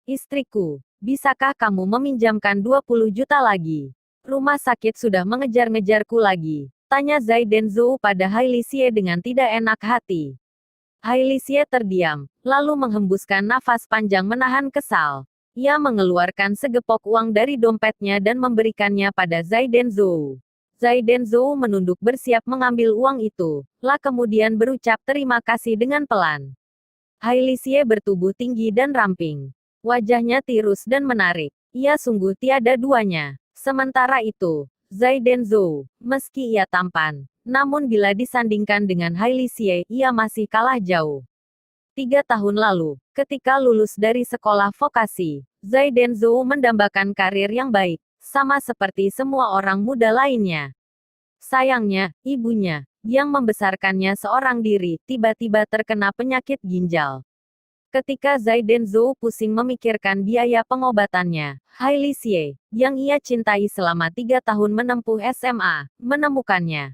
Istriku, bisakah kamu meminjamkan 20 juta lagi? Rumah sakit sudah mengejar-ngejarku lagi. Tanya Zai Denzhou pada Hailey Xie dengan tidak enak hati. Hailey Xie terdiam, lalu menghembuskan nafas panjang menahan kesal. Ia mengeluarkan segepok uang dari dompetnya dan memberikannya pada Zai Denzhou. Zai Denzhou menunduk bersiap mengambil uang itu, kemudian berucap terima kasih dengan pelan. Hailey Xie bertubuh tinggi dan ramping. Wajahnya tirus dan menarik. Ia sungguh tiada duanya. Sementara itu, Zai Denzhou, meski ia tampan, namun bila disandingkan dengan Hailey Xie, ia masih kalah jauh. 3 tahun lalu, ketika lulus dari sekolah vokasi, Zai Denzhou mendambakan karir yang baik, sama seperti semua orang muda lainnya. Sayangnya, ibunya, yang membesarkannya seorang diri, tiba-tiba terkena penyakit ginjal. Ketika Zai Denzhou pusing memikirkan biaya pengobatannya, Hailey Xie, yang ia cintai selama 3 tahun menempuh SMA, menemukannya.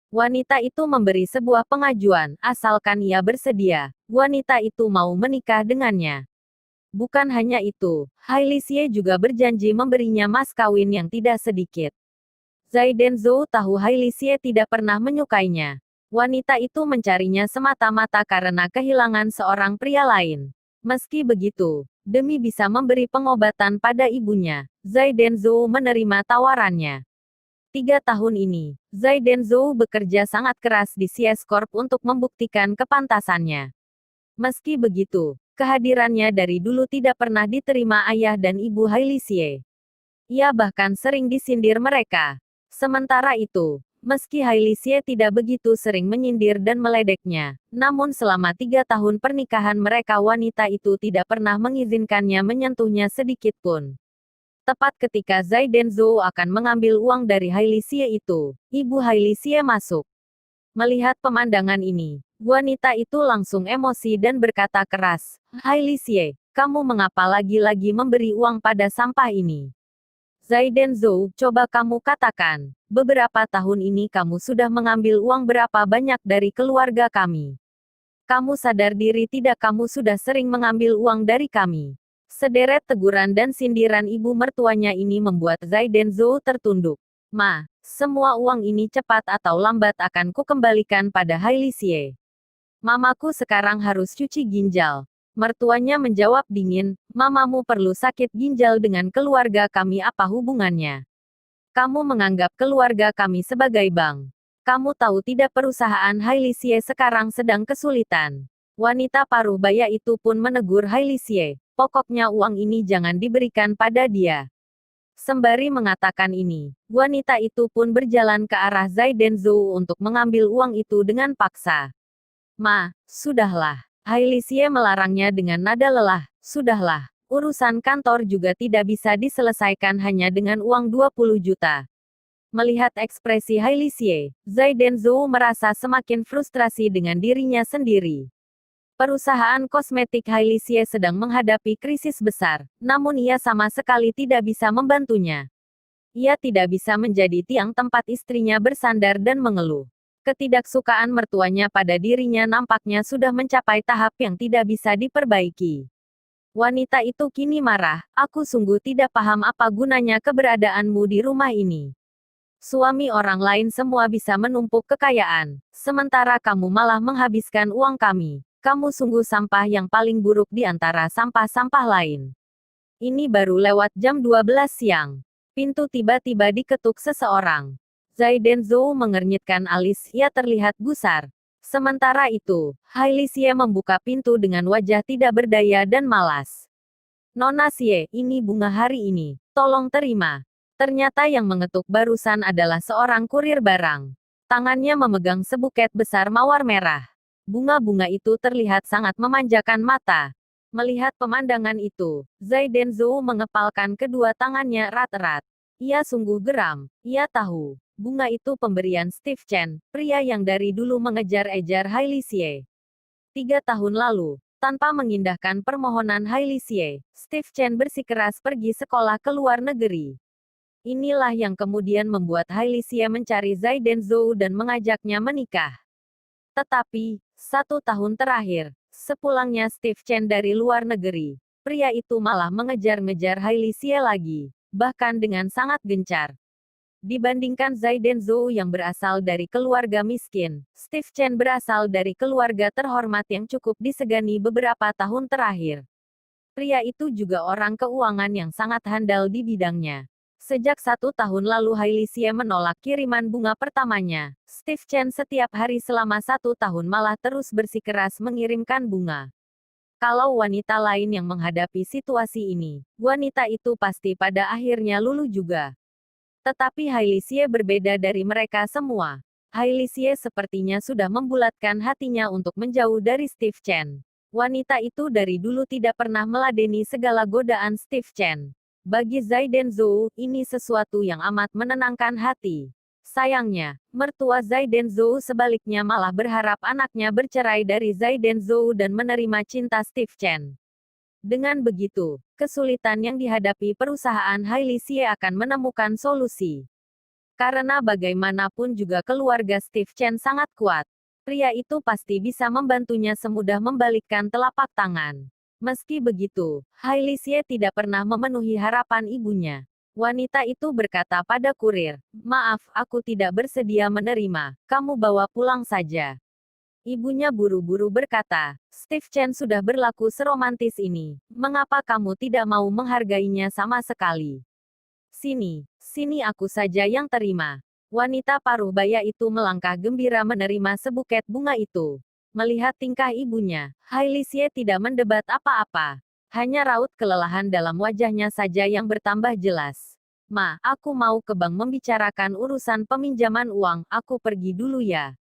Wanita itu memberi sebuah pengajuan, asalkan ia bersedia, wanita itu mau menikah dengannya. Bukan hanya itu, Hailey Xie juga berjanji memberinya mas kawin yang tidak sedikit. Zai Denzhou tahu Hailey Xie tidak pernah menyukainya. Wanita itu mencarinya semata-mata karena kehilangan seorang pria lain. Meski begitu, demi bisa memberi pengobatan pada ibunya, Zai Denzhou menerima tawarannya. 3 tahun ini, Zai Denzhou bekerja sangat keras di CS Corp untuk membuktikan kepantasannya. Meski begitu, kehadirannya dari dulu tidak pernah diterima ayah dan ibu Hailey Xie. Ia bahkan sering disindir mereka. Sementara itu, meski Hailey Xie tidak begitu sering menyindir dan meledeknya, namun selama 3 tahun pernikahan mereka wanita itu tidak pernah mengizinkannya menyentuhnya sedikit pun. Tepat ketika Zai Denzhou akan mengambil uang dari Hailey Xie itu, ibu Hailey Xie masuk. Melihat pemandangan ini, wanita itu langsung emosi dan berkata keras, Hailey Xie, kamu mengapa lagi-lagi memberi uang pada sampah ini? Zai Denzhou, coba kamu katakan, beberapa tahun ini kamu sudah mengambil uang berapa banyak dari keluarga kami? Kamu sadar diri tidak kamu sudah sering mengambil uang dari kami? Sederet teguran dan sindiran ibu mertuanya ini membuat Zai Denzhou tertunduk. Ma, semua uang ini cepat atau lambat akan kukembalikan pada Hailey Xie. Mamaku sekarang harus cuci ginjal. Mertuanya menjawab dingin, mamamu perlu sakit ginjal dengan keluarga kami apa hubungannya? Kamu menganggap keluarga kami sebagai bank. Kamu tahu tidak perusahaan Hailey Xie sekarang sedang kesulitan. Wanita paruh baya itu pun menegur Hailey Xie, pokoknya uang ini jangan diberikan pada dia. Sembari mengatakan ini, wanita itu pun berjalan ke arah Zai Denzhou untuk mengambil uang itu dengan paksa. Ma, sudahlah. Hailey Xie melarangnya dengan nada lelah, sudahlah. Urusan kantor juga tidak bisa diselesaikan hanya dengan uang 20 juta. Melihat ekspresi Hailey Xie, Zai Denzhou merasa semakin frustrasi dengan dirinya sendiri. Perusahaan kosmetik Hailey Xie sedang menghadapi krisis besar, namun ia sama sekali tidak bisa membantunya. Ia tidak bisa menjadi tiang tempat istrinya bersandar dan mengeluh. Ketidaksukaan mertuanya pada dirinya nampaknya sudah mencapai tahap yang tidak bisa diperbaiki. Wanita itu kini marah, aku sungguh tidak paham apa gunanya keberadaanmu di rumah ini. Suami orang lain semua bisa menumpuk kekayaan, sementara kamu malah menghabiskan uang kami. Kamu sungguh sampah yang paling buruk di antara sampah-sampah lain. Ini baru lewat jam 12 siang. Pintu tiba-tiba diketuk seseorang. Zai Denzhou mengernyitkan alis, ia terlihat gusar. Sementara itu, Hailey Xie membuka pintu dengan wajah tidak berdaya dan malas. Nona Xie, ini bunga hari ini, tolong terima. Ternyata yang mengetuk barusan adalah seorang kurir barang. Tangannya memegang sebuket besar mawar merah. Bunga-bunga itu terlihat sangat memanjakan mata. Melihat pemandangan itu, Zai Denzhou mengepalkan kedua tangannya erat-erat. Ia sungguh geram. Ia tahu, bunga itu pemberian Steve Chen, pria yang dari dulu mengejar-ejar Hailey Xie. 3 tahun lalu, tanpa mengindahkan permohonan Hailey Xie, Steve Chen bersikeras pergi sekolah ke luar negeri. Inilah yang kemudian membuat Hailey Xie mencari Zai Denzhou dan mengajaknya menikah. Tetapi, 1 tahun terakhir, sepulangnya Steve Chen dari luar negeri, Pria itu malah mengejar-ngejar Hailey Xie lagi, bahkan dengan sangat gencar. Dibandingkan Zhai Denzhou yang berasal dari keluarga miskin, Steve Chen berasal dari keluarga terhormat yang cukup disegani beberapa tahun terakhir. Pria itu juga orang keuangan yang sangat handal di bidangnya. Sejak 1 tahun lalu Hailey Xie menolak kiriman bunga pertamanya, Steve Chen setiap hari selama 1 tahun malah terus bersikeras mengirimkan bunga. Kalau wanita lain yang menghadapi situasi ini, wanita itu pasti pada akhirnya luluh juga. Tetapi Hailey Xie berbeda dari mereka semua. Hailey Xie sepertinya sudah membulatkan hatinya untuk menjauh dari Steve Chen. Wanita itu dari dulu tidak pernah meladeni segala godaan Steve Chen. Bagi Zhai Denzhou, ini sesuatu yang amat menenangkan hati. Sayangnya, mertua Zhai Denzhou sebaliknya malah berharap anaknya bercerai dari Zhai Denzhou dan menerima cinta Steve Chen. Dengan begitu, kesulitan yang dihadapi perusahaan Hailey Xie akan menemukan solusi. Karena bagaimanapun juga keluarga Steve Chen sangat kuat. Pria itu pasti bisa membantunya semudah membalikkan telapak tangan. Meski begitu, Hailey Xie tidak pernah memenuhi harapan ibunya. Wanita itu berkata pada kurir, "Maaf, aku tidak bersedia menerima, kamu bawa pulang saja." Ibunya buru-buru berkata, "Steve Chen sudah berlaku seromantis ini, mengapa kamu tidak mau menghargainya sama sekali? Sini aku saja yang terima." Wanita paruh baya itu melangkah gembira menerima sebuket bunga itu. Melihat tingkah ibunya, Hailey Xie tidak mendebat apa-apa. Hanya raut kelelahan dalam wajahnya saja yang bertambah jelas. "Ma, aku mau ke bank membicarakan urusan peminjaman uang, aku pergi dulu ya."